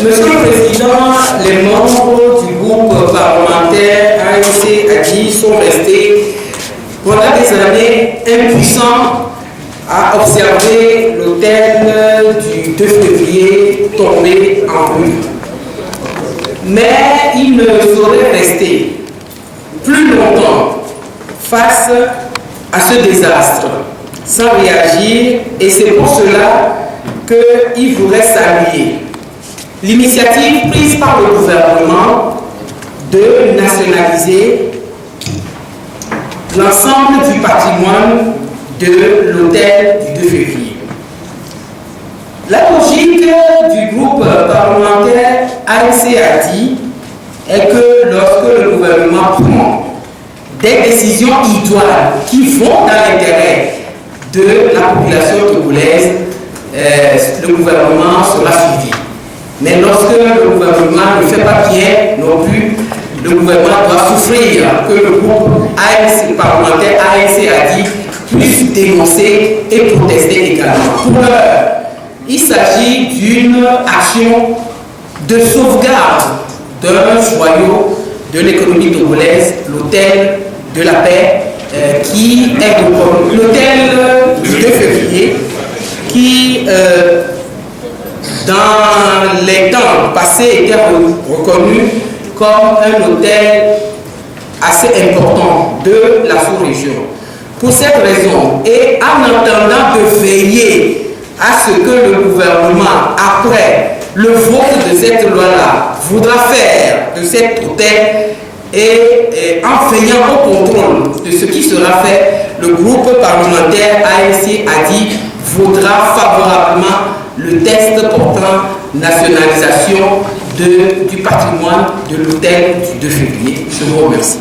Monsieur le Président, les membres du groupe parlementaire ANC-ADI sont restés pendant des années impuissants à observer l'autel du 2 février tombé en ruine. Mais ils ne sauraient rester plus longtemps face à ce désastre sans réagir, et c'est pour cela qu'ils voudraient saluer l'initiative prise par le gouvernement de nationaliser l'ensemble du patrimoine de l'hôtel du 2 février. La logique du groupe parlementaire ANC-ADI est que lorsque le gouvernement prend des décisions idoines qui vont dans l'intérêt de la population togolaise, le gouvernement sera suivi. Mais lorsque le gouvernement ne fait pas bien non plus, le gouvernement doit souffrir que le groupe ANC parlementaire ANC-ADI puisse dénoncer et protester également. Pour l'heure, il s'agit d'une action de sauvegarde d'un joyau de l'économie togolaise, l'hôtel de la paix, qui est l'hôtel du 2 février, qui dans les temps passés était reconnu comme un hôtel assez important de la sous-région. Pour cette raison, et en attendant de veiller à ce que le gouvernement, après le vote de cette loi-là, voudra faire de cet hôtel, et en veillant au contrôle de ce qui sera fait, le groupe parlementaire ANC-ADI voudra favorablement le texte portant nationalisation du patrimoine de l'hôtel du 2 février. Je vous remercie.